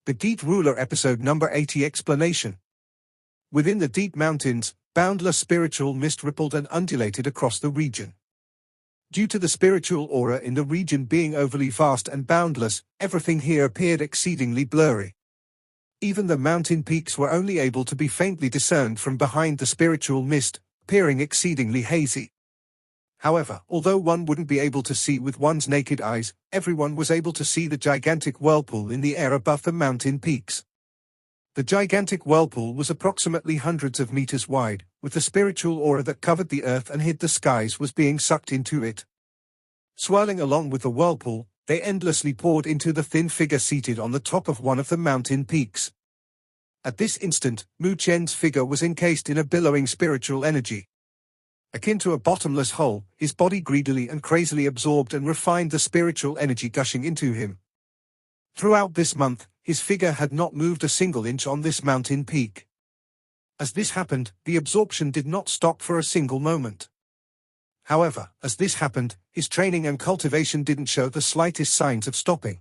The Geet Ruler Episode Number 80 Explanation. Within the deep mountains, boundless spiritual mist rippled and undulated across the region. Due to the spiritual aura in the region being overly vast and boundless, everything here appeared exceedingly blurry. Even the mountain peaks were only able to be faintly discerned from behind the spiritual mist, appearing exceedingly hazy. However, although one wouldn't be able to see with one's naked eyes, everyone was able to see the gigantic whirlpool in the air above the mountain peaks. The gigantic whirlpool was approximately hundreds of meters wide, with the spiritual aura that covered the earth and hid the skies was being sucked into it. Swirling along with the whirlpool, they endlessly poured into the thin figure seated on the top of one of the mountain peaks. At this instant, Mu Chen's figure was encased in a billowing spiritual energy. Akin to a bottomless hole, his body greedily and crazily absorbed and refined the spiritual energy gushing into him. Throughout this month, his figure had not moved a single inch on this mountain peak. As this happened, the absorption did not stop for a single moment. However, as this happened, his training and cultivation didn't show the slightest signs of stopping.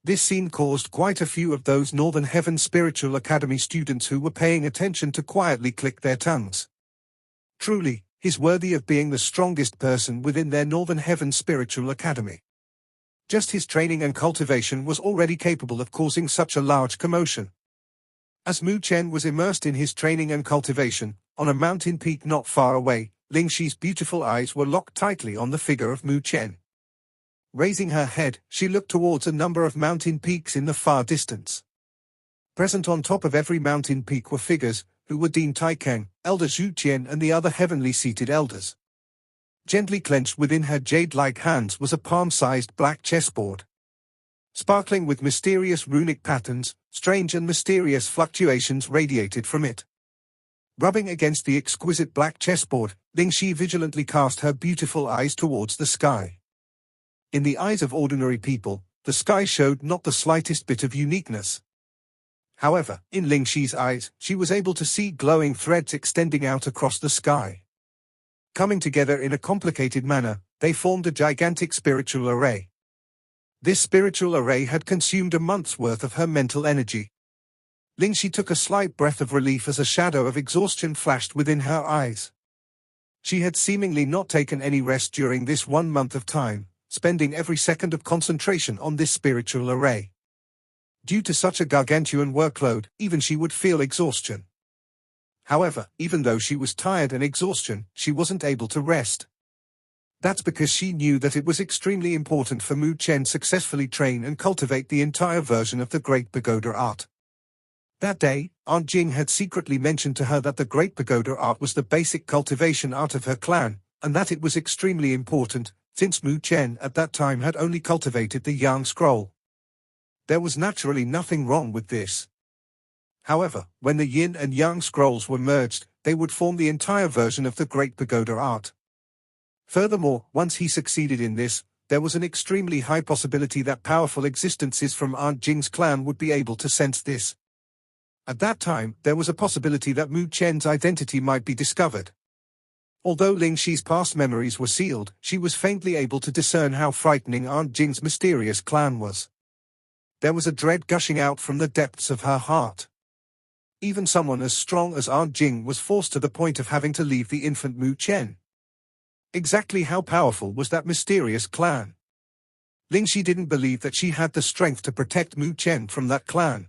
This scene caused quite a few of those Northern Heaven Spiritual Academy students who were paying attention to quietly click their tongues. Truly, he's worthy of being the strongest person within their Northern Heaven Spiritual Academy. Just his training and cultivation was already capable of causing such a large commotion. As Mu Chen was immersed in his training and cultivation, on a mountain peak not far away, Ling Shi's beautiful eyes were locked tightly on the figure of Mu Chen. Raising her head, she looked towards a number of mountain peaks in the far distance. Present on top of every mountain peak were figures, who were Dean Taikang, Elder Zhu Qian and the other heavenly seated elders. Gently clenched within her jade-like hands was a palm-sized black chessboard. Sparkling with mysterious runic patterns, strange and mysterious fluctuations radiated from it. Rubbing against the exquisite black chessboard, Ling Shi vigilantly cast her beautiful eyes towards the sky. In the eyes of ordinary people, the sky showed not the slightest bit of uniqueness. However, in Ling Shi's eyes, she was able to see glowing threads extending out across the sky. Coming together in a complicated manner, they formed a gigantic spiritual array. This spiritual array had consumed a month's worth of her mental energy. Ling Shi took a slight breath of relief as a shadow of exhaustion flashed within her eyes. She had seemingly not taken any rest during this 1 month of time, spending every second of concentration on this spiritual array. Due to such a gargantuan workload, even she would feel exhaustion. However, even though she was tired and exhaustion, she wasn't able to rest. That's because she knew that it was extremely important for Mu Chen successfully train and cultivate the entire version of the Great Pagoda Art. That day, Aunt Jing had secretly mentioned to her that the Great Pagoda Art was the basic cultivation art of her clan, and that it was extremely important, since Mu Chen at that time had only cultivated the Yang Scroll. There was naturally nothing wrong with this. However, when the Yin and Yang scrolls were merged, they would form the entire version of the Great Pagoda Art. Furthermore, once he succeeded in this, there was an extremely high possibility that powerful existences from Aunt Jing's clan would be able to sense this. At that time, there was a possibility that Mu Chen's identity might be discovered. Although Ling Shi's past memories were sealed, she was faintly able to discern how frightening Aunt Jing's mysterious clan was. There was a dread gushing out from the depths of her heart. Even someone as strong as Aunt Jing was forced to the point of having to leave the infant Mu Chen. Exactly how powerful was that mysterious clan? Ling Shi didn't believe that she had the strength to protect Mu Chen from that clan.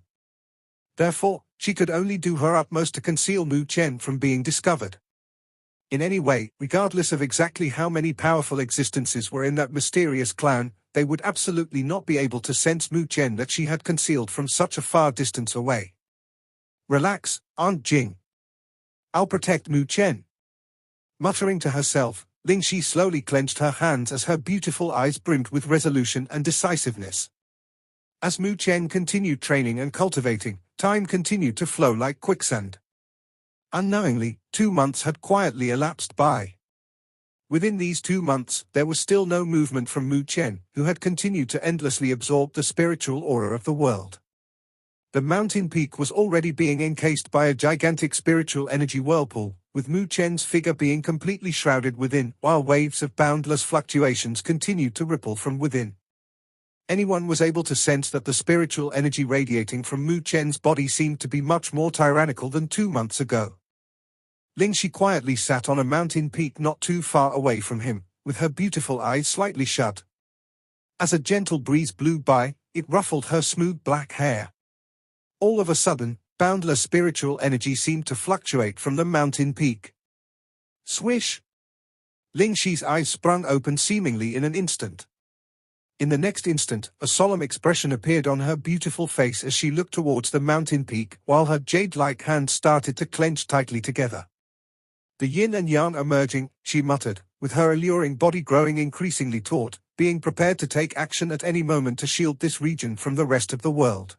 Therefore, she could only do her utmost to conceal Mu Chen from being discovered. In any way, regardless of exactly how many powerful existences were in that mysterious clan, they would absolutely not be able to sense Mu Chen that she had concealed from such a far distance away. Relax, Aunt Jing. I'll protect Mu Chen. Muttering to herself, Ling Shi slowly clenched her hands as her beautiful eyes brimmed with resolution and decisiveness. As Mu Chen continued training and cultivating, time continued to flow like quicksand. Unknowingly, 2 months had quietly elapsed by. Within these 2 months, there was still no movement from Mu Chen, who had continued to endlessly absorb the spiritual aura of the world. The mountain peak was already being encased by a gigantic spiritual energy whirlpool, with Mu Chen's figure being completely shrouded within, while waves of boundless fluctuations continued to ripple from within. anyone was able to sense that the spiritual energy radiating from Mu Chen's body seemed to be much more tyrannical than 2 months ago. Ling Shi quietly sat on a mountain peak not too far away from him, with her beautiful eyes slightly shut. As a gentle breeze blew by, it ruffled her smooth black hair. All of a sudden, boundless spiritual energy seemed to fluctuate from the mountain peak. Swish! Ling Shi's eyes sprung open seemingly in an instant. In the next instant, a solemn expression appeared on her beautiful face as she looked towards the mountain peak, while her jade-like hands started to clench tightly together. The yin and yang emerging, she muttered, with her alluring body growing increasingly taut, being prepared to take action at any moment to shield this region from the rest of the world.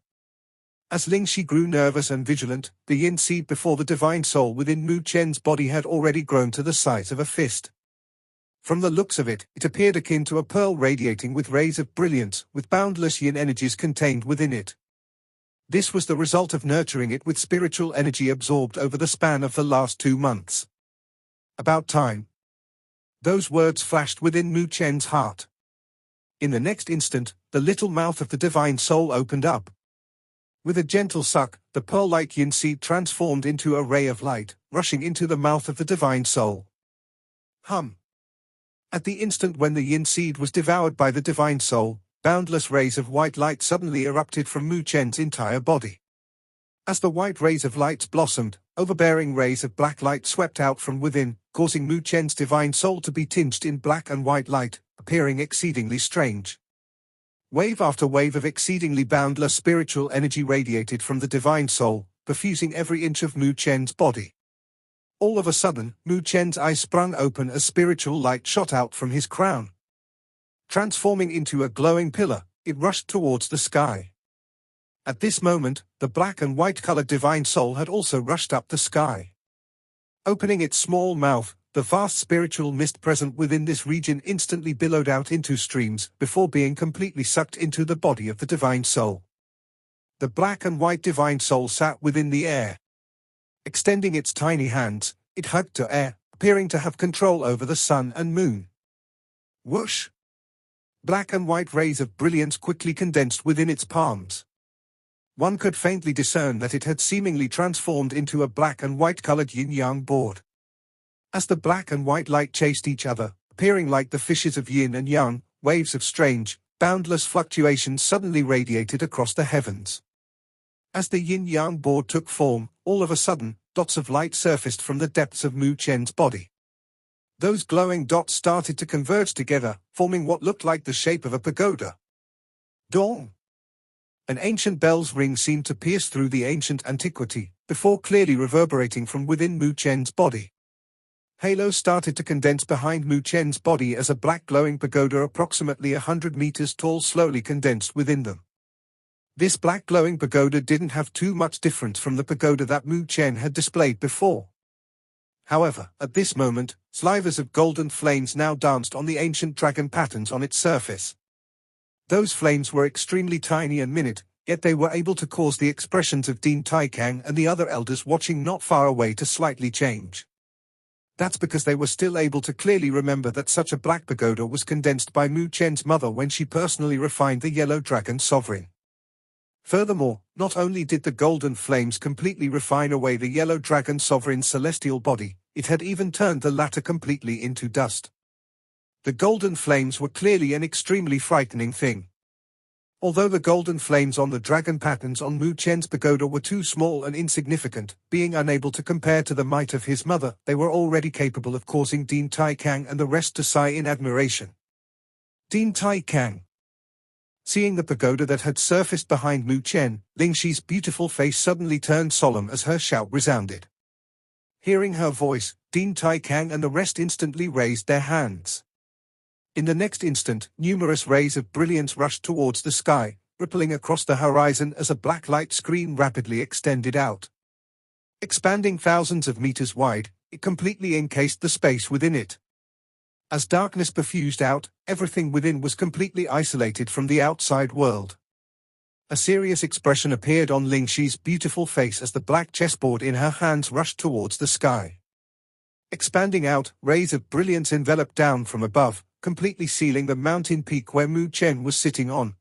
As Ling Shi grew nervous and vigilant, the yin seed before the divine soul within Mu Chen's body had already grown to the size of a fist. From the looks of it, it appeared akin to a pearl radiating with rays of brilliance, with boundless yin energies contained within it. This was the result of nurturing it with spiritual energy absorbed over the span of the last 2 months. About time. Those words flashed within Mu Chen's heart. In the next instant, the little mouth of the divine soul opened up. With a gentle suck, the pearl-like yin seed transformed into a ray of light, rushing into the mouth of the divine soul. Hum. At the instant when the yin seed was devoured by the divine soul, boundless rays of white light suddenly erupted from Mu Chen's entire body. As the white rays of light blossomed, overbearing rays of black light swept out from within, causing Mu Chen's divine soul to be tinged in black and white light, appearing exceedingly strange. Wave after wave of exceedingly boundless spiritual energy radiated from the divine soul, perfusing every inch of Mu Chen's body. All of a sudden, Mu Chen's eyes sprung open as spiritual light shot out from his crown. Transforming into a glowing pillar, it rushed towards the sky. At this moment, the black and white-colored divine soul had also rushed up the sky. Opening its small mouth, the vast spiritual mist present within this region instantly billowed out into streams before being completely sucked into the body of the divine soul. The black and white divine soul sat within the air. Extending its tiny hands, it hugged to air, appearing to have control over the sun and moon. Whoosh! Black and white rays of brilliance quickly condensed within its palms. One could faintly discern that it had seemingly transformed into a black and white-colored yin-yang board. As the black and white light chased each other, appearing like the fishes of yin and yang, waves of strange, boundless fluctuations suddenly radiated across the heavens. As the yin-yang board took form, all of a sudden, dots of light surfaced from the depths of Mu Chen's body. Those glowing dots started to converge together, forming what looked like the shape of a pagoda. Dong! An ancient bell's ring seemed to pierce through the ancient antiquity, before clearly reverberating from within Mu Chen's body. Halos started to condense behind Mu Chen's body as a black glowing pagoda approximately 100 meters tall slowly condensed within them. This black glowing pagoda didn't have too much difference from the pagoda that Mu Chen had displayed before. However, at this moment, slivers of golden flames now danced on the ancient dragon patterns on its surface. Those flames were extremely tiny and minute, yet they were able to cause the expressions of Dean Taikang and the other elders watching not far away to slightly change. That's because they were still able to clearly remember that such a black pagoda was condensed by Mu Chen's mother when she personally refined the yellow dragon sovereign. Furthermore, not only did the golden flames completely refine away the yellow dragon sovereign's celestial body, it had even turned the latter completely into dust. The golden flames were clearly an extremely frightening thing. Although the golden flames on the dragon patterns on Mu Chen's pagoda were too small and insignificant, being unable to compare to the might of his mother, they were already capable of causing Dean Taikang and the rest to sigh in admiration. Dean Taikang. Seeing the pagoda that had surfaced behind Mu Chen, Ling Shi's beautiful face suddenly turned solemn as her shout resounded. Hearing her voice, Dean Taikang and the rest instantly raised their hands. In the next instant, numerous rays of brilliance rushed towards the sky, rippling across the horizon as a black light screen rapidly extended out. Expanding thousands of meters wide, it completely encased the space within it. As darkness perfused out, everything within was completely isolated from the outside world. A serious expression appeared on Ling Shi's beautiful face as the black chessboard in her hands rushed towards the sky. Expanding out, rays of brilliance enveloped down from above, completely sealing the mountain peak where Mu Chen was sitting on.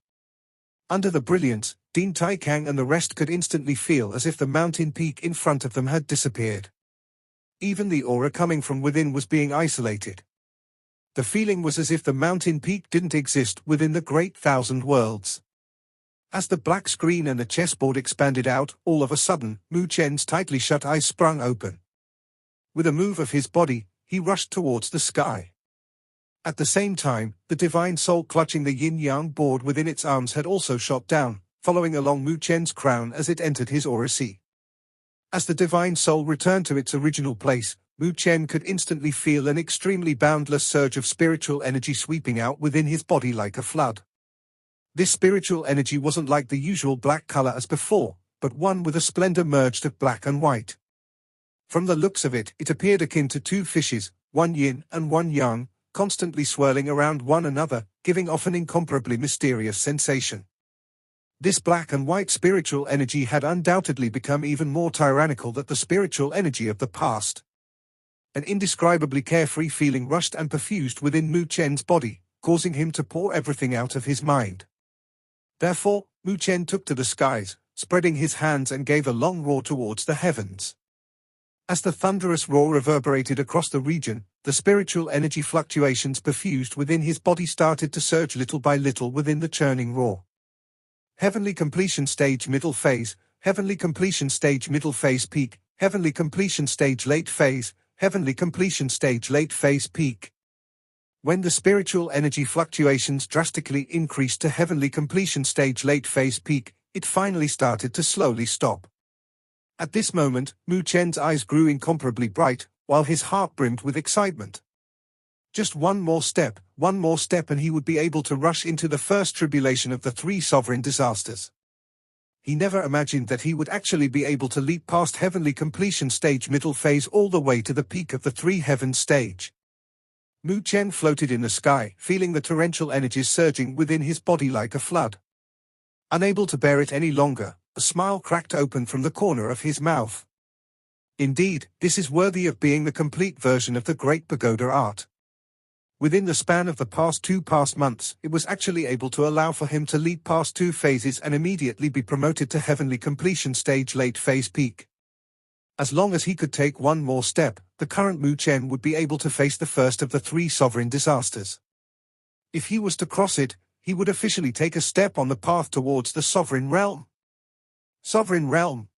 Under the brilliance, Dean Taikang and the rest could instantly feel as if the mountain peak in front of them had disappeared. Even the aura coming from within was being isolated. The feeling was as if the mountain peak didn't exist within the great thousand worlds. As the black screen and the chessboard expanded out, all of a sudden, Mu Chen's tightly shut eyes sprung open. With a move of his body, he rushed towards the sky. At the same time, the divine soul clutching the yin-yang board within its arms had also shot down, following along Mu Chen's crown as it entered his aura sea. As the divine soul returned to its original place, Mu Chen could instantly feel an extremely boundless surge of spiritual energy sweeping out within his body like a flood. This spiritual energy wasn't like the usual black color as before, but one with a splendor merged of black and white. From the looks of it, it appeared akin to two fishes, one yin and one yang, constantly swirling around one another, giving off an incomparably mysterious sensation. This black and white spiritual energy had undoubtedly become even more tyrannical than the spiritual energy of the past. An indescribably carefree feeling rushed and perfused within Mu Chen's body, causing him to pour everything out of his mind. Therefore, Mu Chen took to the skies, spreading his hands and gave a long roar towards the heavens. As the thunderous roar reverberated across the region, the spiritual energy fluctuations perfused within his body started to surge little by little within the churning roar. Heavenly completion stage middle phase, heavenly completion stage middle phase peak, heavenly completion stage late phase, heavenly completion stage late phase peak. When the spiritual energy fluctuations drastically increased to heavenly completion stage late phase peak, it finally started to slowly stop. At this moment, Mu Chen's eyes grew incomparably bright, while his heart brimmed with excitement. Just one more step, and he would be able to rush into the first tribulation of the three sovereign disasters. He never imagined that he would actually be able to leap past heavenly completion stage middle phase all the way to the peak of the three heavens stage. Mu Chen floated in the sky, feeling the torrential energies surging within his body like a flood. Unable to bear it any longer, a smile cracked open from the corner of his mouth. Indeed, this is worthy of being the complete version of the Great Pagoda art. Within the span of the past months, it was actually able to allow for him to leap past two phases and immediately be promoted to heavenly completion stage late phase peak. As long as he could take one more step, the current Mu Chen would be able to face the first of the three sovereign disasters. If he was to cross it, he would officially take a step on the path towards the sovereign realm. Sovereign realm.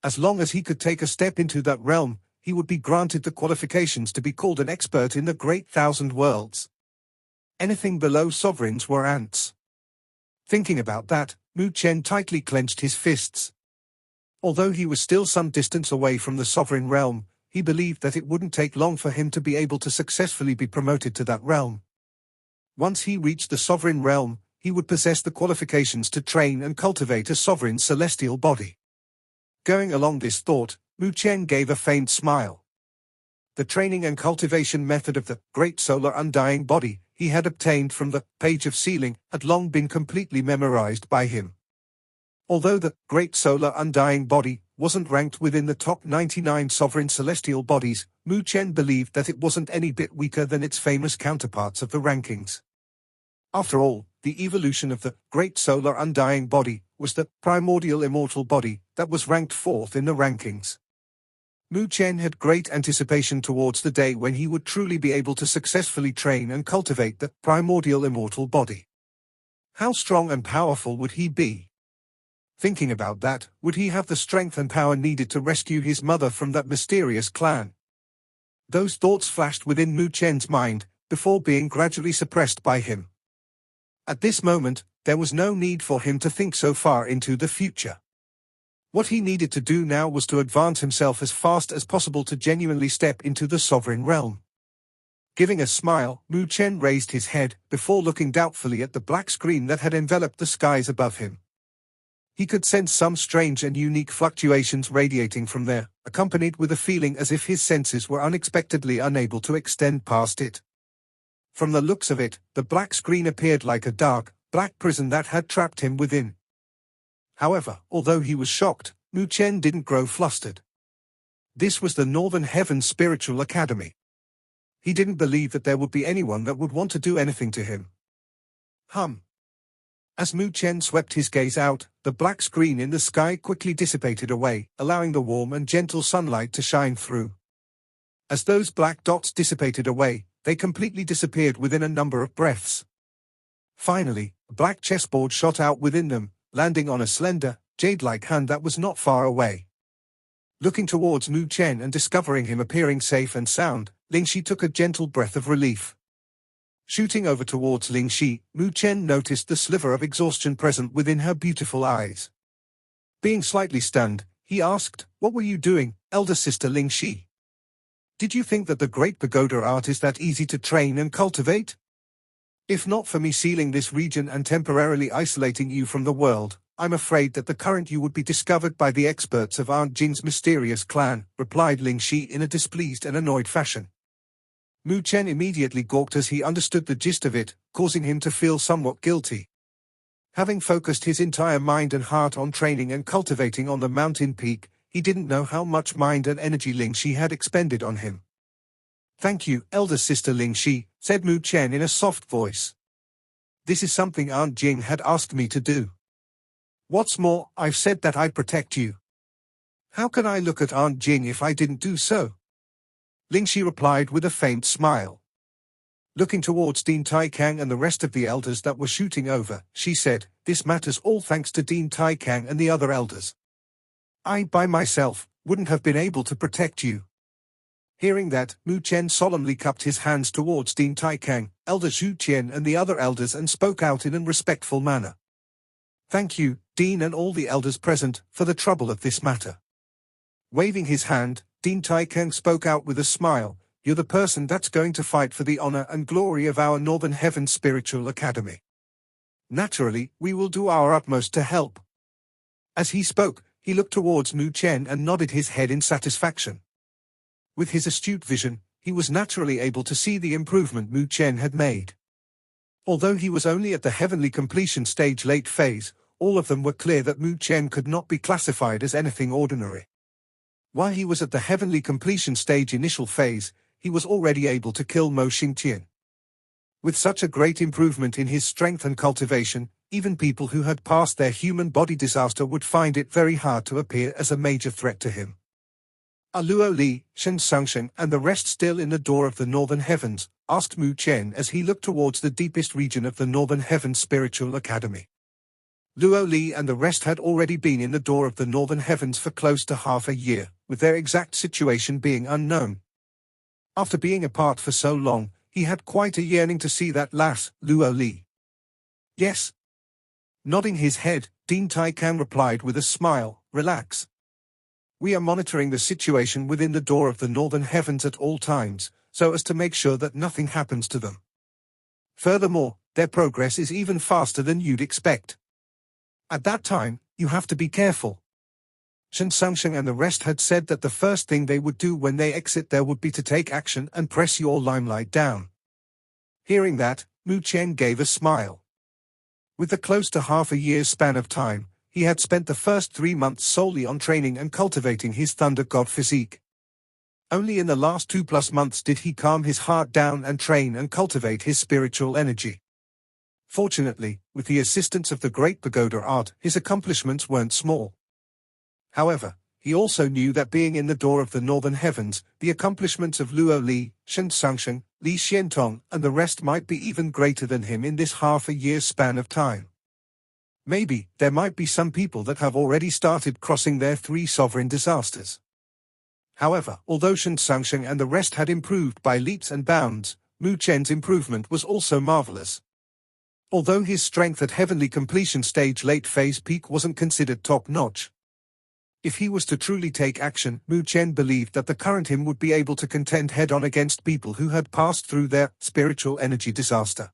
As long as he could take a step into that realm, he would be granted the qualifications to be called an expert in the great thousand worlds. Anything below sovereigns were ants. Thinking about that, Mu Chen tightly clenched his fists. Although he was still some distance away from the sovereign realm, he believed that it wouldn't take long for him to be able to successfully be promoted to that realm. Once he reached the sovereign realm, he would possess the qualifications to train and cultivate a sovereign celestial body. Going along this thought, Mu Chen gave a faint smile. The training and cultivation method of the Great Solar Undying Body he had obtained from the Page of Sealing had long been completely memorized by him. Although the Great Solar Undying Body wasn't ranked within the top 99 sovereign celestial bodies, Mu Chen believed that it wasn't any bit weaker than its famous counterparts of the rankings. After all, the evolution of the Great Solar Undying Body was the primordial immortal body that was ranked fourth in the rankings. Mu Chen had great anticipation towards the day when he would truly be able to successfully train and cultivate the primordial immortal body. How strong and powerful would he be? Thinking about that, would he have the strength and power needed to rescue his mother from that mysterious clan? Those thoughts flashed within Mu Chen's mind, before being gradually suppressed by him. At this moment, there was no need for him to think so far into the future. What he needed to do now was to advance himself as fast as possible to genuinely step into the sovereign realm. Giving a smile, Mu Chen raised his head, before looking doubtfully at the black screen that had enveloped the skies above him. He could sense some strange and unique fluctuations radiating from there, accompanied with a feeling as if his senses were unexpectedly unable to extend past it. From the looks of it, the black screen appeared like a dark, black prison that had trapped him within. However, although he was shocked, Mu Chen didn't grow flustered. This was the Northern Heavens Spiritual Academy. He didn't believe that there would be anyone that would want to do anything to him. As Mu Chen swept his gaze out, the black screen in the sky quickly dissipated away, allowing the warm and gentle sunlight to shine through. As those black dots dissipated away, they completely disappeared within a number of breaths. Finally, a black chessboard shot out within them, landing on a slender, jade-like hand that was not far away. Looking towards Mu Chen and discovering him appearing safe and sound, Ling Shi took a gentle breath of relief. Shooting over towards Ling Shi, Mu Chen noticed the sliver of exhaustion present within her beautiful eyes. Being slightly stunned, he asked, "What were you doing, elder sister Ling Shi? Did you think that the great pagoda art is that easy to train and cultivate? If not for me sealing this region and temporarily isolating you from the world, I'm afraid that the current you would be discovered by the experts of Aunt Jin's mysterious clan," replied Ling Shi in a displeased and annoyed fashion. Mu Chen immediately gawked as he understood the gist of it, causing him to feel somewhat guilty. Having focused his entire mind and heart on training and cultivating on the mountain peak, he didn't know how much mind and energy Ling Shi had expended on him. "Thank you, elder sister Ling Shi," said Mu Chen in a soft voice. "This is something Aunt Jing had asked me to do. What's more, I've said that I'd protect you. How can I look at Aunt Jing if I didn't do so?" Ling Shi replied with a faint smile. Looking towards Dean Tai Kang and the rest of the elders that were shooting over, she said, "This matters all thanks to Dean Tai Kang and the other elders. I, by myself, wouldn't have been able to protect you." Hearing that, Mu Chen solemnly cupped his hands towards Dean Tai Kang, Elder Zhu Qian and the other elders and spoke out in a respectful manner. "Thank you, Dean and all the elders present, for the trouble of this matter." Waving his hand, Dean Tai Kang spoke out with a smile, "You're the person that's going to fight for the honor and glory of our Northern Heaven Spiritual Academy. Naturally, we will do our utmost to help." As he spoke, he looked towards Mu Chen and nodded his head in satisfaction. With his astute vision, he was naturally able to see the improvement Mu Chen had made. Although he was only at the heavenly completion stage late phase, all of them were clear that Mu Chen could not be classified as anything ordinary. While he was at the heavenly completion stage initial phase, he was already able to kill Mo Xingtian. With such a great improvement in his strength and cultivation, even people who had passed their human body disaster would find it very hard to appear as a major threat to him. Luo Li, Shen Sangsheng and the rest still in the door of the Northern Heavens, asked Mu Chen as he looked towards the deepest region of the Northern Heavens Spiritual Academy. Luo Li and the rest had already been in the door of the Northern Heavens for close to half a year, with their exact situation being unknown. After being apart for so long, he had quite a yearning to see that lass, Luo Li. "Yes." Nodding his head, Dean Tai Kang replied with a smile, "Relax. We are monitoring the situation within the door of the Northern Heavens at all times, so as to make sure that nothing happens to them. Furthermore, their progress is even faster than you'd expect. At that time, you have to be careful." Shen Sangsheng and the rest had said that the first thing they would do when they exit there would be to take action and press your limelight down. Hearing that, Mu Chen gave a smile. With the close to half a year's span of time, he had spent the first 3 months solely on training and cultivating his Thunder God physique. Only in the last 2+ months did he calm his heart down and train and cultivate his spiritual energy. Fortunately, with the assistance of the Great Pagoda Art, his accomplishments weren't small. However, he also knew that being in the door of the Northern Heavens, the accomplishments of Luo Li, Shen Sangsheng, Li Xiantong, and the rest might be even greater than him in this half a year's span of time. Maybe, there might be some people that have already started crossing their 3 sovereign disasters. However, although Shen Sangsheng and the rest had improved by leaps and bounds, Mu Chen's improvement was also marvelous. Although his strength at heavenly completion stage late phase peak wasn't considered top-notch. If he was to truly take action, Mu Chen believed that the current him would be able to contend head-on against people who had passed through their spiritual energy disaster.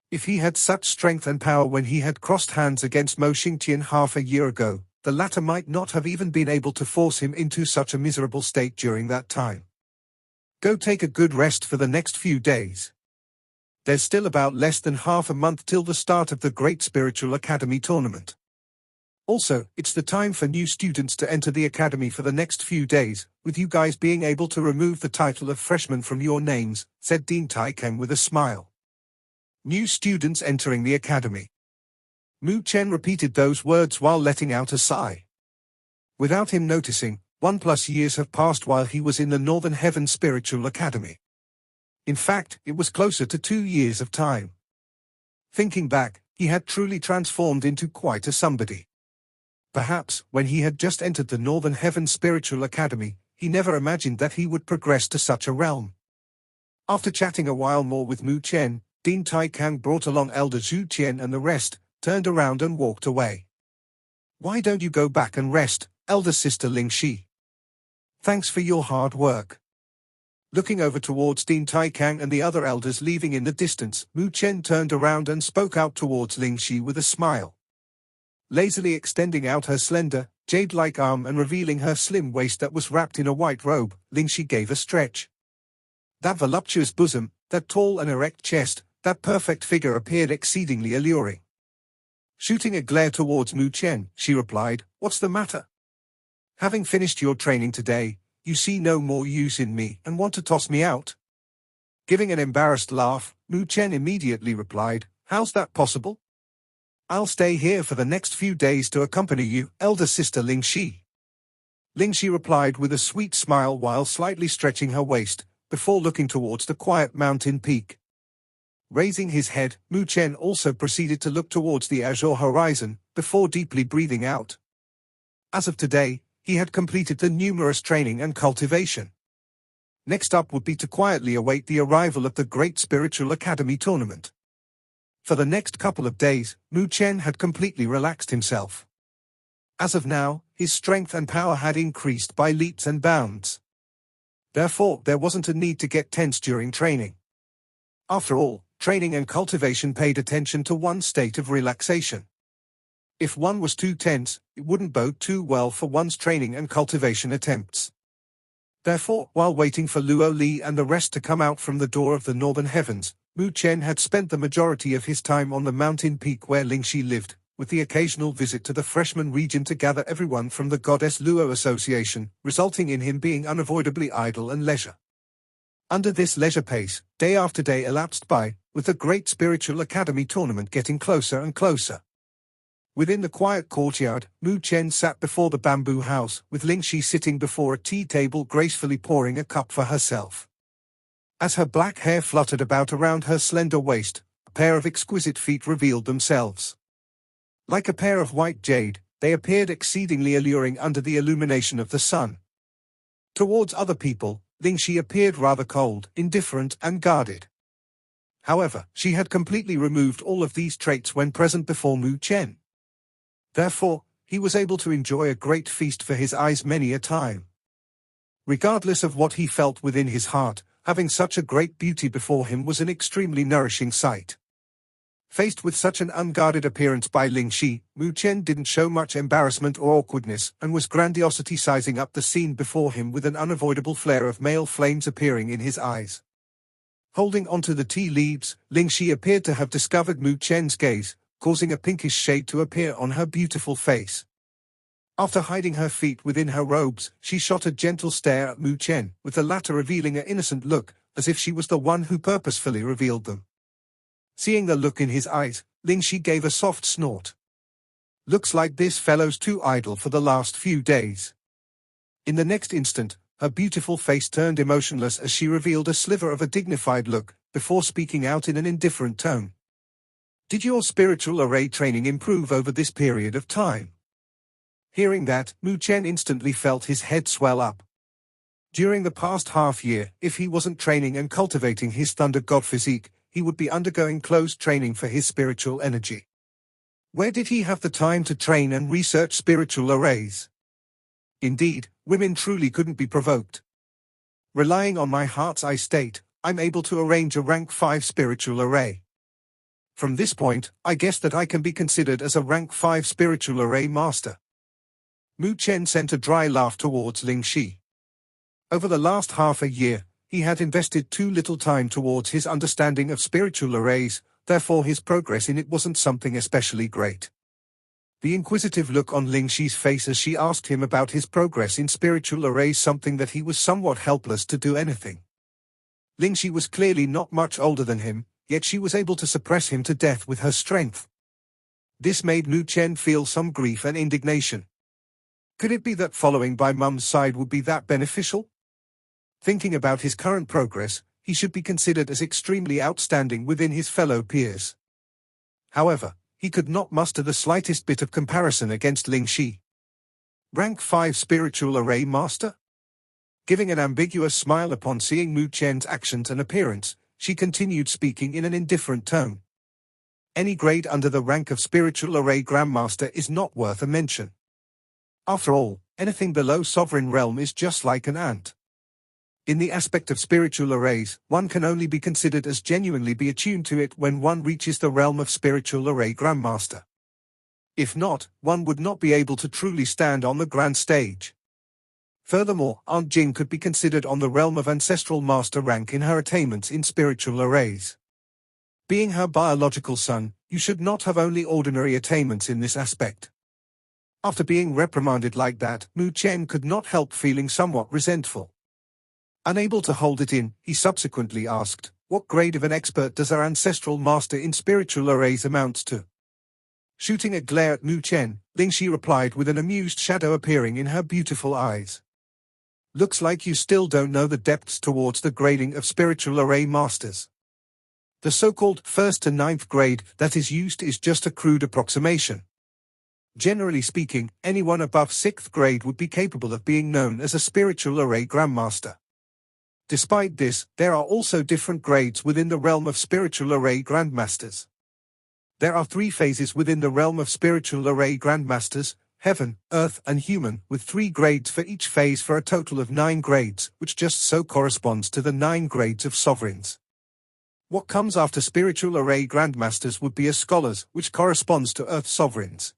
If he had such strength and power when he had crossed hands against Mo Xingtian half a year ago, the latter might not have even been able to force him into such a miserable state during that time. Go take a good rest for the next few days. There's still about less than half a month till the start of the Great Spiritual Academy tournament. Also, it's the time for new students to enter the academy for the next few days, with you guys being able to remove the title of freshman from your names, said Dean Tai Kang with a smile. New students entering the academy. Mu Chen repeated those words while letting out a sigh. Without him noticing, 1+ years have passed while he was in the Northern Heaven Spiritual Academy. In fact, it was closer to 2 years of time. Thinking back, he had truly transformed into quite a somebody. Perhaps, when he had just entered the Northern Heaven Spiritual Academy, he never imagined that he would progress to such a realm. After chatting a while more with Mu Chen, Dean Tai Kang brought along Elder Zhu Qian and the rest, turned around and walked away. "Why don't you go back and rest, elder sister Ling Shi? Thanks for your hard work." Looking over towards Dean Tai Kang and the other elders leaving in the distance, Mu Chen turned around and spoke out towards Ling Shi with a smile. Lazily extending out her slender, jade-like arm and revealing her slim waist that was wrapped in a white robe, Ling Shi gave a stretch. That voluptuous bosom, that tall and erect chest, that perfect figure appeared exceedingly alluring. Shooting a glare towards Mu Chen, she replied, "What's the matter? Having finished your training today, you see no more use in me and want to toss me out?" Giving an embarrassed laugh, Mu Chen immediately replied, "How's that possible? I'll stay here for the next few days to accompany you, elder sister Ling Shi." Ling Shi replied with a sweet smile while slightly stretching her waist, before looking towards the quiet mountain peak. Raising his head, Mu Chen also proceeded to look towards the azure horizon, before deeply breathing out. As of today, he had completed the numerous training and cultivation. Next up would be to quietly await the arrival of the Great Spiritual Academy tournament. For the next couple of days, Mu Chen had completely relaxed himself. As of now, his strength and power had increased by leaps and bounds. Therefore, there wasn't a need to get tense during training. After all, training and cultivation paid attention to one's state of relaxation. If one was too tense, it wouldn't bode too well for one's training and cultivation attempts. Therefore, while waiting for Luo Li and the rest to come out from the door of the Northern Heavens, Mu Chen had spent the majority of his time on the mountain peak where Ling Shi lived, with the occasional visit to the Freshmen region to gather everyone from the Goddess Luo Association, resulting in him being unavoidably idle and leisure. Under this leisure pace, day after day elapsed by, with the Great Spiritual Academy tournament getting closer and closer. Within the quiet courtyard, Mu Chen sat before the bamboo house, with Ling Shi sitting before a tea table gracefully pouring a cup for herself. As her black hair fluttered about around her slender waist, a pair of exquisite feet revealed themselves. Like a pair of white jade, they appeared exceedingly alluring under the illumination of the sun. Towards other people, Ling Shi appeared rather cold, indifferent, and guarded. However, she had completely removed all of these traits when present before Mu Chen. Therefore, he was able to enjoy a great feast for his eyes many a time. Regardless of what he felt within his heart, having such a great beauty before him was an extremely nourishing sight. Faced with such an unguarded appearance by Ling Shi, Mu Chen didn't show much embarrassment or awkwardness and was grandiosity sizing up the scene before him with an unavoidable flare of male flames appearing in his eyes. Holding onto the tea leaves, Ling Shi appeared to have discovered Mu Chen's gaze, causing a pinkish shade to appear on her beautiful face. After hiding her feet within her robes, she shot a gentle stare at Mu Chen, with the latter revealing an innocent look, as if she was the one who purposefully revealed them. Seeing the look in his eyes, Ling Shi gave a soft snort. "Looks like this fellow's too idle for the last few days." In the next instant, her beautiful face turned emotionless as she revealed a sliver of a dignified look, before speaking out in an indifferent tone. "Did your spiritual array training improve over this period of time?" Hearing that, Mu Chen instantly felt his head swell up. During the past half year, if he wasn't training and cultivating his Thunder God physique, he would be undergoing closed training for his spiritual energy. Where did he have the time to train and research spiritual arrays? Indeed, women truly couldn't be provoked. Relying on my heart's eye state, I'm able to arrange a rank 5 spiritual array. From this point, I guess that I can be considered as a rank 5 spiritual array master. Mu Chen sent a dry laugh towards Ling Shi. Over the last half a year, he had invested too little time towards his understanding of spiritual arrays, therefore his progress in it wasn't something especially great. The inquisitive look on Ling Shi's face as she asked him about his progress in spiritual arrays something that he was somewhat helpless to do anything. Ling Shi was clearly not much older than him, yet she was able to suppress him to death with her strength. This made Mu Chen feel some grief and indignation. Could it be that following by Mum's side would be that beneficial? Thinking about his current progress, he should be considered as extremely outstanding within his fellow peers. However, he could not muster the slightest bit of comparison against Ling Shi. Rank 5 Spiritual Array Master? Giving an ambiguous smile upon seeing Mu Chen's actions and appearance, she continued speaking in an indifferent tone. Any grade under the rank of Spiritual Array Grandmaster is not worth a mention. After all, anything below Sovereign Realm is just like an ant. In the aspect of spiritual arrays, one can only be considered as genuinely be attuned to it when one reaches the realm of Spiritual Array Grandmaster. If not, one would not be able to truly stand on the grand stage. Furthermore, Aunt Jing could be considered on the realm of Ancestral Master rank in her attainments in spiritual arrays. Being her biological son, you should not have only ordinary attainments in this aspect. After being reprimanded like that, Mu Chen could not help feeling somewhat resentful. Unable to hold it in, he subsequently asked, "What grade of an expert does our Ancestral Master in spiritual arrays amount to?" Shooting a glare at Mu Chen, Ling Shi replied with an amused shadow appearing in her beautiful eyes. "Looks like you still don't know the depths towards the grading of spiritual array masters. The so-called 1st to 9th grade that is used is just a crude approximation. Generally speaking, anyone above 6th grade would be capable of being known as a spiritual array grandmaster. Despite this, there are also different grades within the realm of spiritual array grandmasters. There are 3 phases within the realm of spiritual array grandmasters: heaven, earth and human, with 3 grades for each phase for a total of 9 grades, which just so corresponds to the 9 grades of sovereigns. What comes after spiritual array grandmasters would be as scholars, which corresponds to earth sovereigns.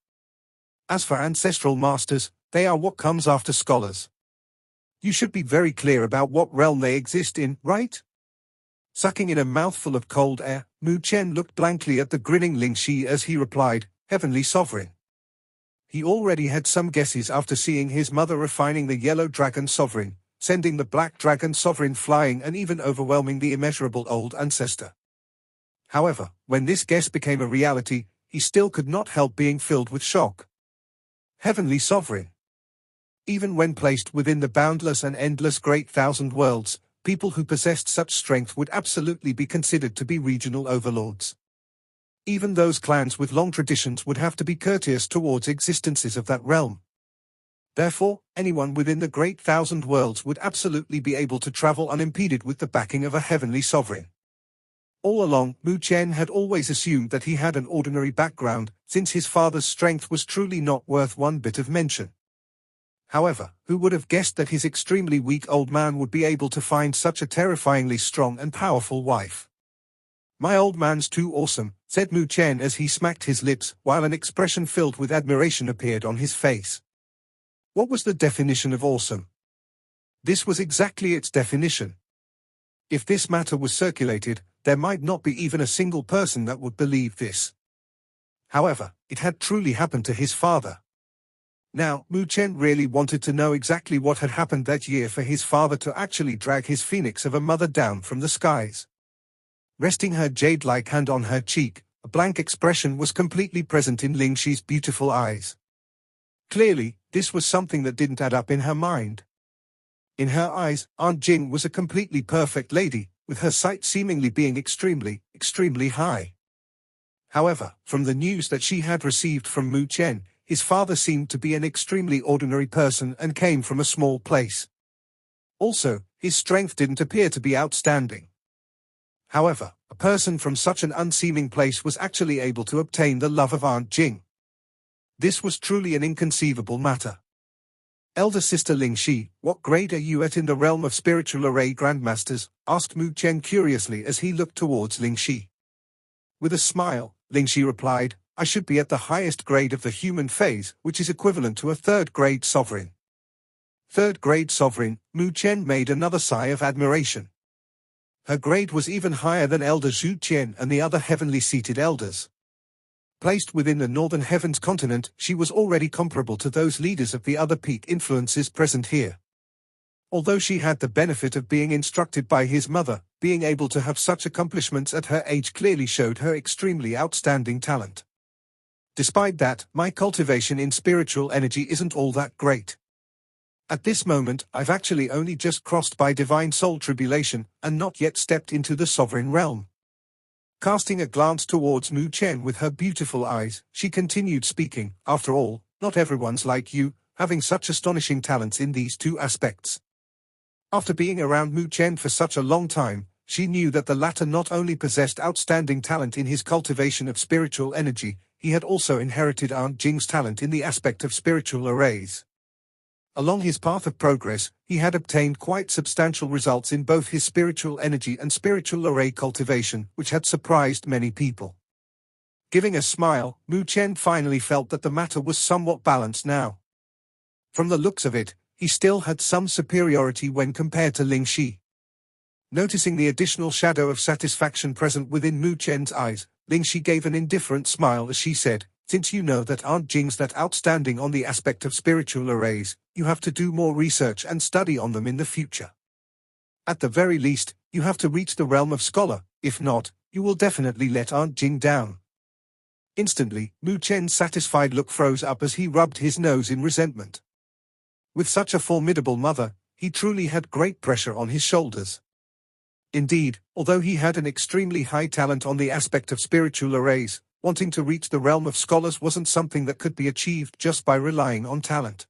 As for ancestral masters, they are what comes after scholars. You should be very clear about what realm they exist in, right?" Sucking in a mouthful of cold air, Mu Chen looked blankly at the grinning Ling Shi as he replied, "Heavenly Sovereign." He already had some guesses after seeing his mother refining the Yellow Dragon Sovereign, sending the Black Dragon Sovereign flying and even overwhelming the immeasurable Old Ancestor. However, when this guess became a reality, he still could not help being filled with shock. Heavenly Sovereign. Even when placed within the boundless and endless Great Thousand Worlds, people who possessed such strength would absolutely be considered to be regional overlords. Even those clans with long traditions would have to be courteous towards existences of that realm. Therefore, anyone within the Great Thousand Worlds would absolutely be able to travel unimpeded with the backing of a heavenly sovereign. All along, Mu Chen had always assumed that he had an ordinary background, since his father's strength was truly not worth one bit of mention. However, who would have guessed that his extremely weak old man would be able to find such a terrifyingly strong and powerful wife? "My old man's too awesome," said Mu Chen as he smacked his lips, while an expression filled with admiration appeared on his face. What was the definition of awesome? This was exactly its definition. If this matter was circulated, there might not be even a single person that would believe this. However, it had truly happened to his father. Now, Mu Chen really wanted to know exactly what had happened that year for his father to actually drag his phoenix of a mother down from the skies. Resting her jade-like hand on her cheek, a blank expression was completely present in Ling Shi's beautiful eyes. Clearly, this was something that didn't add up in her mind. In her eyes, Aunt Jing was a completely perfect lady, with her sight seemingly being extremely, extremely high. However, from the news that she had received from Mu Chen, his father seemed to be an extremely ordinary person and came from a small place. Also, his strength didn't appear to be outstanding. However, a person from such an unseeming place was actually able to obtain the love of Aunt Jing. This was truly an inconceivable matter. "Elder sister Ling Shi, what grade are you at in the realm of spiritual array grandmasters?" asked Mu Chen curiously as he looked towards Ling Shi. With a smile, Ling Shi replied, "I should be at the highest grade of the human phase, which is equivalent to a 3rd grade sovereign." 3rd grade sovereign, Mu Chen made another sigh of admiration. Her grade was even higher than Elder Zhu Qian and the other heavenly seated elders. Placed within the Northern Heavens continent, she was already comparable to those leaders of the other peak influences present here. Although she had the benefit of being instructed by his mother, being able to have such accomplishments at her age clearly showed her extremely outstanding talent. Despite that, my cultivation in spiritual energy isn't all that great. At this moment, I've actually only just crossed by divine soul tribulation, and not yet stepped into the sovereign realm. Casting a glance towards Mu Chen with her beautiful eyes, she continued speaking. After all, not everyone's like you, having such astonishing talents in these two aspects. After being around Mu Chen for such a long time, she knew that the latter not only possessed outstanding talent in his cultivation of spiritual energy, he had also inherited Aunt Jing's talent in the aspect of spiritual arrays. Along his path of progress, he had obtained quite substantial results in both his spiritual energy and spiritual array cultivation, which had surprised many people. Giving a smile, Mu Chen finally felt that the matter was somewhat balanced now. From the looks of it, he still had some superiority when compared to Ling Shi. Noticing the additional shadow of satisfaction present within Mu Chen's eyes, Ling Shi gave an indifferent smile as she said, "Since you know that Aunt Jing's that outstanding on the aspect of spiritual arrays, you have to do more research and study on them in the future. At the very least, you have to reach the realm of scholar, if not, you will definitely let Aunt Jing down." Instantly, Mu Chen's satisfied look froze up as he rubbed his nose in resentment. With such a formidable mother, he truly had great pressure on his shoulders. Indeed, although he had an extremely high talent on the aspect of spiritual arrays, wanting to reach the realm of scholars wasn't something that could be achieved just by relying on talent.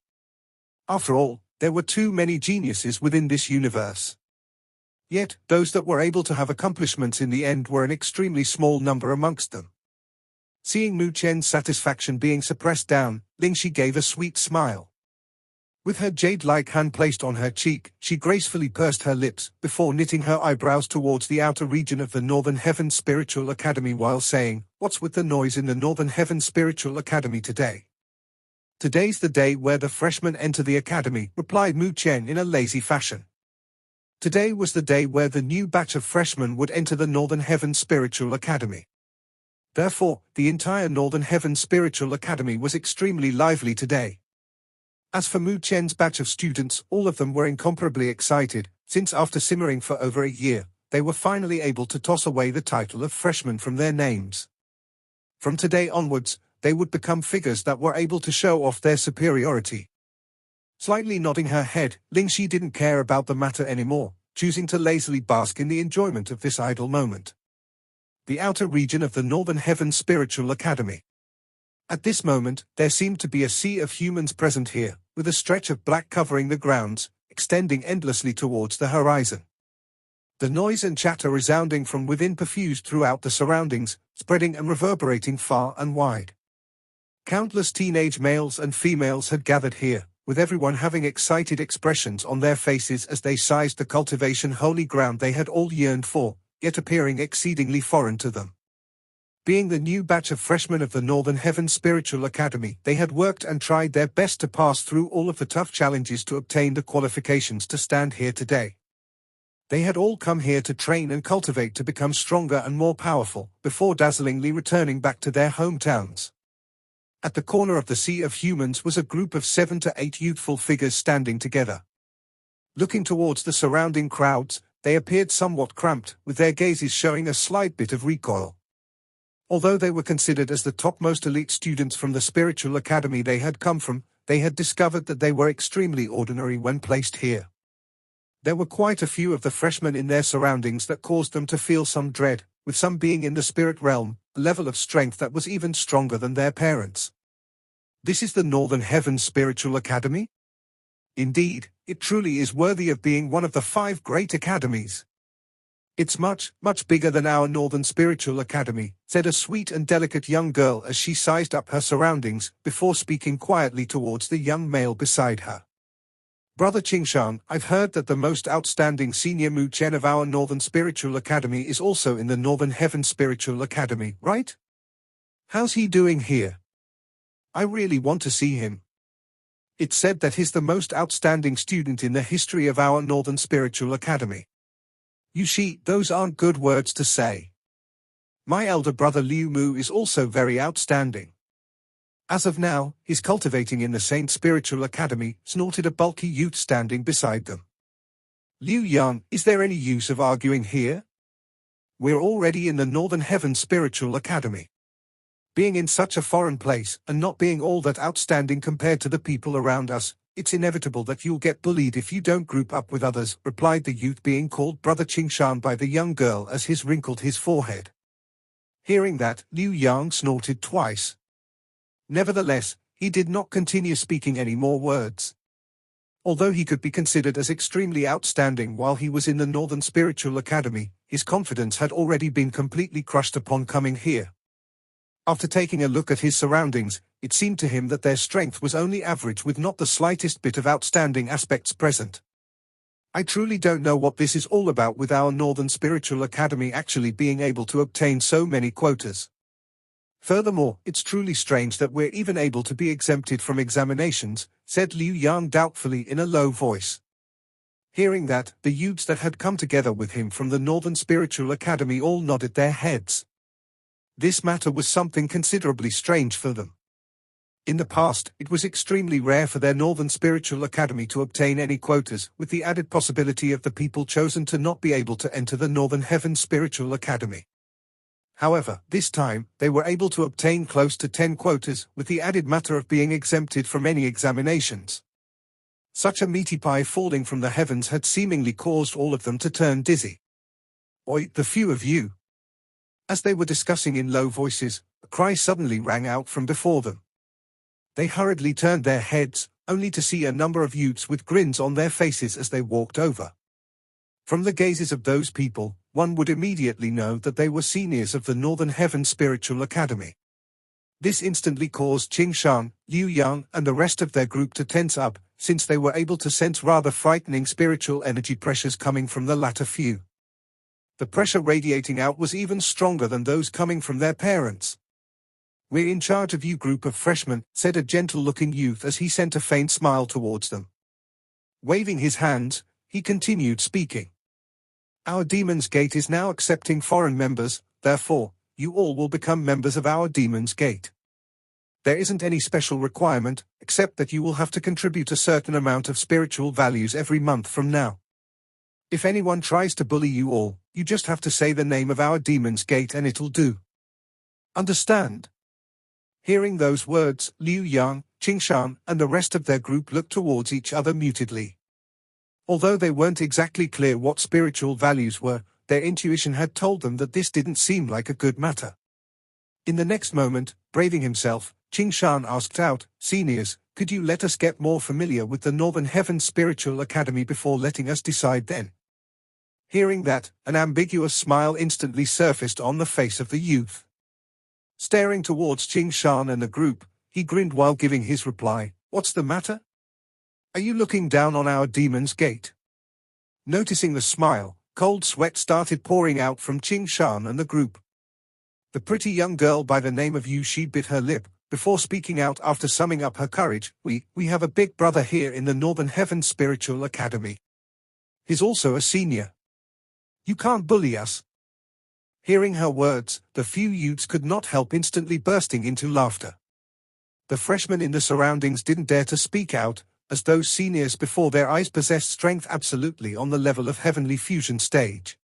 After all, there were too many geniuses within this universe. Yet, those that were able to have accomplishments in the end were an extremely small number amongst them. Seeing Mu Chen's satisfaction being suppressed down, Ling Shi gave a sweet smile. With her jade-like hand placed on her cheek, she gracefully pursed her lips, before knitting her eyebrows towards the outer region of the Northern Heavens Spiritual Academy while saying, "What's with the noise in the Northern Heavens Spiritual Academy today?" "Today's the day where the freshmen enter the academy," replied Mu Chen in a lazy fashion. Today was the day where the new batch of freshmen would enter the Northern Heavens Spiritual Academy. Therefore, the entire Northern Heavens Spiritual Academy was extremely lively today. As for Mu Chen's batch of students, all of them were incomparably excited, since after simmering for over a year, they were finally able to toss away the title of freshman from their names. From today onwards, they would become figures that were able to show off their superiority. Slightly nodding her head, Ling Shi didn't care about the matter anymore, choosing to lazily bask in the enjoyment of this idle moment. The outer region of the Northern Heavens Spiritual Academy. At this moment, there seemed to be a sea of humans present here, with a stretch of black covering the grounds, extending endlessly towards the horizon. The noise and chatter resounding from within perfused throughout the surroundings, spreading and reverberating far and wide. Countless teenage males and females had gathered here, with everyone having excited expressions on their faces as they seized the cultivation holy ground they had all yearned for, yet appearing exceedingly foreign to them. Being the new batch of freshmen of the Northern Heavens Spiritual Academy, they had worked and tried their best to pass through all of the tough challenges to obtain the qualifications to stand here today. They had all come here to train and cultivate to become stronger and more powerful, before dazzlingly returning back to their hometowns. At the corner of the sea of humans was a group of 7 to 8 youthful figures standing together. Looking towards the surrounding crowds, they appeared somewhat cramped, with their gazes showing a slight bit of recoil. Although they were considered as the topmost elite students from the spiritual academy they had come from, they had discovered that they were extremely ordinary when placed here. There were quite a few of the freshmen in their surroundings that caused them to feel some dread, with some being in the spirit realm, a level of strength that was even stronger than their parents. This is the Northern Heavens Spiritual Academy? Indeed, it truly is worthy of being one of the 5 great academies. "It's much, much bigger than our Northern Spiritual Academy," said a sweet and delicate young girl as she sized up her surroundings, before speaking quietly towards the young male beside her. "Brother Qingshan, I've heard that the most outstanding senior Mu Chen of our Northern Spiritual Academy is also in the Northern Heaven Spiritual Academy, right? How's he doing here? I really want to see him. It's said that he's the most outstanding student in the history of our Northern Spiritual Academy." "Yushi, those aren't good words to say. My elder brother Liu Mu is also very outstanding. As of now, he's cultivating in the Saint Spiritual Academy," snorted a bulky youth standing beside them. "Liu Yang, is there any use of arguing here? We're already in the Northern Heaven Spiritual Academy. Being in such a foreign place, and not being all that outstanding compared to the people around us, it's inevitable that you'll get bullied if you don't group up with others, replied the youth, being called Brother Qingshan by the young girl as he wrinkled his forehead. Hearing that, Liu Yang snorted twice. Nevertheless, he did not continue speaking any more words. Although he could be considered as extremely outstanding while he was in the Northern Spiritual Academy, his confidence had already been completely crushed upon coming here. After taking a look at his surroundings, it seemed to him that their strength was only average with not the slightest bit of outstanding aspects present. I truly don't know what this is all about with our Northern Spiritual Academy actually being able to obtain so many quotas. Furthermore, it's truly strange that we're even able to be exempted from examinations, said Liu Yang doubtfully in a low voice. Hearing that, the youths that had come together with him from the Northern Spiritual Academy all nodded their heads. This matter was something considerably strange for them. In the past, it was extremely rare for their Northern Spiritual Academy to obtain any quotas, with the added possibility of the people chosen to not be able to enter the Northern Heaven Spiritual Academy. However, this time, they were able to obtain close to 10 quotas, with the added matter of being exempted from any examinations. Such a meaty pie falling from the heavens had seemingly caused all of them to turn dizzy. Oi, the few of you! As they were discussing in low voices, a cry suddenly rang out from before them. They hurriedly turned their heads, only to see a number of youths with grins on their faces as they walked over. From the gazes of those people, one would immediately know that they were seniors of the Northern Heaven Spiritual Academy. This instantly caused Qingshan, Liu Yang, and the rest of their group to tense up, since they were able to sense rather frightening spiritual energy pressures coming from the latter few. The pressure radiating out was even stronger than those coming from their parents. "We're in charge of you, group of freshmen," said a gentle-looking youth as he sent a faint smile towards them. Waving his hands, he continued speaking. "Our Demon's Gate is now accepting foreign members, therefore, you all will become members of our Demon's Gate. There isn't any special requirement, except that you will have to contribute a certain amount of spiritual values every month from now. If anyone tries to bully you all, you just have to say the name of our Demon's Gate and it'll do. Understand?" Hearing those words, Liu Yang, Qingshan, and the rest of their group looked towards each other mutedly. Although they weren't exactly clear what spiritual values were, their intuition had told them that this didn't seem like a good matter. In the next moment, braving himself, Qingshan asked out, "Seniors, could you let us get more familiar with the Northern Heaven Spiritual Academy before letting us decide then?" Hearing that, an ambiguous smile instantly surfaced on the face of the youth. Staring towards Qingshan and the group, he grinned while giving his reply, "What's the matter? Are you looking down on our Demon's Gate?" Noticing the smile, cold sweat started pouring out from Qingshan and the group. The pretty young girl by the name of Yu Shi bit her lip, before speaking out after summing up her courage, We have a big brother here in the Northern Heaven Spiritual Academy. He's also a senior. You can't bully us." Hearing her words, the few youths could not help instantly bursting into laughter. The freshmen in the surroundings didn't dare to speak out, as those seniors before their eyes possessed strength absolutely on the level of heavenly fusion stage.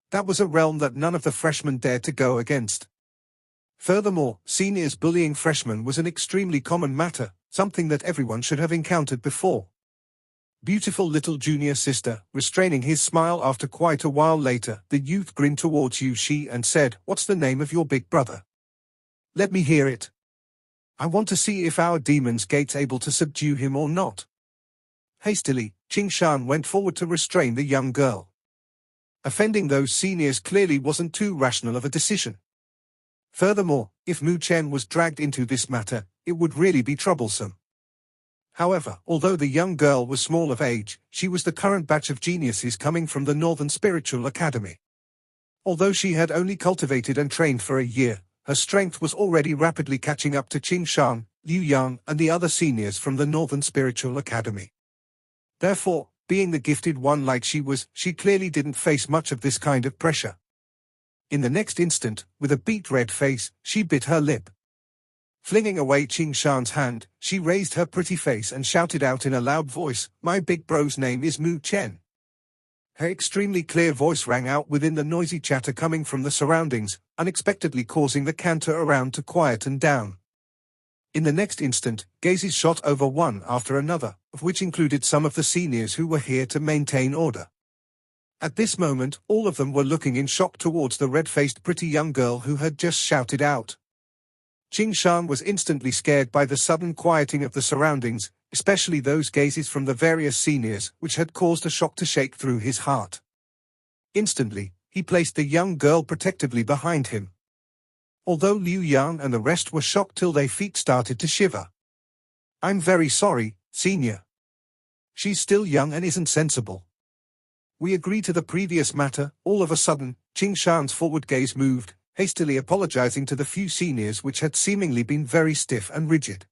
That was a realm that none of the freshmen dared to go against. Furthermore, seniors bullying freshmen was an extremely common matter, something that everyone should have encountered before. Beautiful little junior sister, restraining his smile after quite a while later, the youth grinned towards Yu Shi and said, "What's the name of your big brother? Let me hear it. I want to see if our Demon's Gate's able to subdue him or not." Hastily, Qingshan went forward to restrain the young girl. Offending those seniors clearly wasn't too rational of a decision. Furthermore, if Mu Chen was dragged into this matter, it would really be troublesome. However, although the young girl was small of age, she was the current batch of geniuses coming from the Northern Spiritual Academy. Although she had only cultivated and trained for a year, her strength was already rapidly catching up to Qingshan, Liu Yang, and the other seniors from the Northern Spiritual Academy. Therefore, being the gifted one like she was, she clearly didn't face much of this kind of pressure. In the next instant, with a beet-red face, she bit her lip. Flinging away Qingshan's hand, she raised her pretty face and shouted out in a loud voice, "My big bro's name is Mu Chen." Her extremely clear voice rang out within the noisy chatter coming from the surroundings, unexpectedly causing the canter around to quieten down. In the next instant, gazes shot over one after another, of which included some of the seniors who were here to maintain order. At this moment, all of them were looking in shock towards the red-faced pretty young girl who had just shouted out. Qing Shan was instantly scared by the sudden quieting of the surroundings, especially those gazes from the various seniors, which had caused a shock to shake through his heart. Instantly, he placed the young girl protectively behind him. Although Liu Yan and the rest were shocked till their feet started to shiver. "I'm very sorry, senior. She's still young and isn't sensible. We agree to the previous matter." All of a sudden, Qing Shan's forward gaze moved, hastily apologizing to the few seniors which had seemingly been very stiff and rigid.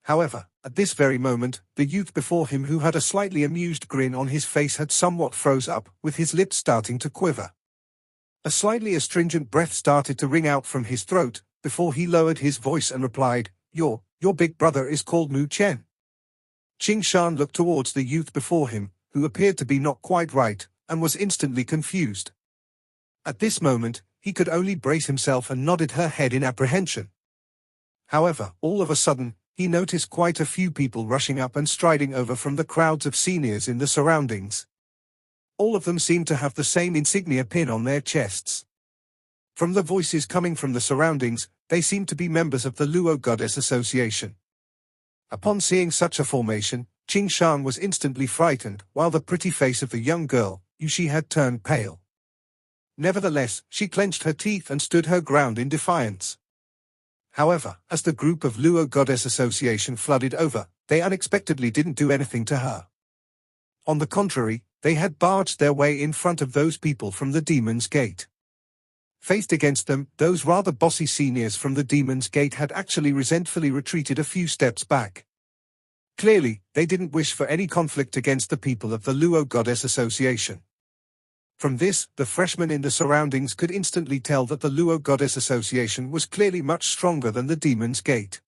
However, at this very moment, the youth before him who had a slightly amused grin on his face had somewhat froze up, with his lips starting to quiver. A slightly astringent breath started to ring out from his throat, before he lowered his voice and replied, Your big brother is called Mu Chen." Qing Shan looked towards the youth before him, who appeared to be not quite right, and was instantly confused. At this moment, he could only brace himself and nodded her head in apprehension. However, all of a sudden, he noticed quite a few people rushing up and striding over from the crowds of seniors in the surroundings. All of them seemed to have the same insignia pin on their chests. From the voices coming from the surroundings, they seemed to be members of the Luo Goddess Association. Upon seeing such a formation, Qing Shan was instantly frightened, while the pretty face of the young girl, Yushi, had turned pale. Nevertheless, she clenched her teeth and stood her ground in defiance. However, as the group of Luo Goddess Association flooded over, they unexpectedly didn't do anything to her. On the contrary, they had barged their way in front of those people from the Demon's Gate. Faced against them, those rather bossy seniors from the Demon's Gate had actually resentfully retreated a few steps back. Clearly, they didn't wish for any conflict against the people of the Luo Goddess Association. From this, the freshmen in the surroundings could instantly tell that the Luo Goddess Association was clearly much stronger than the Demon's Gate.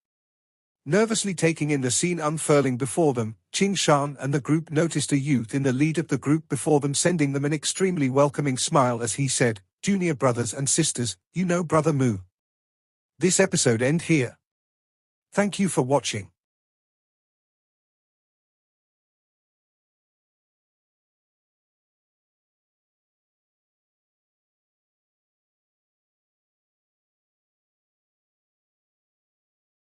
Nervously taking in the scene unfurling before them, Qing Shan and the group noticed a youth in the lead of the group before them, sending them an extremely welcoming smile as he said, "Junior brothers and sisters, you know Brother Mu. This episode end here. Thank you for watching."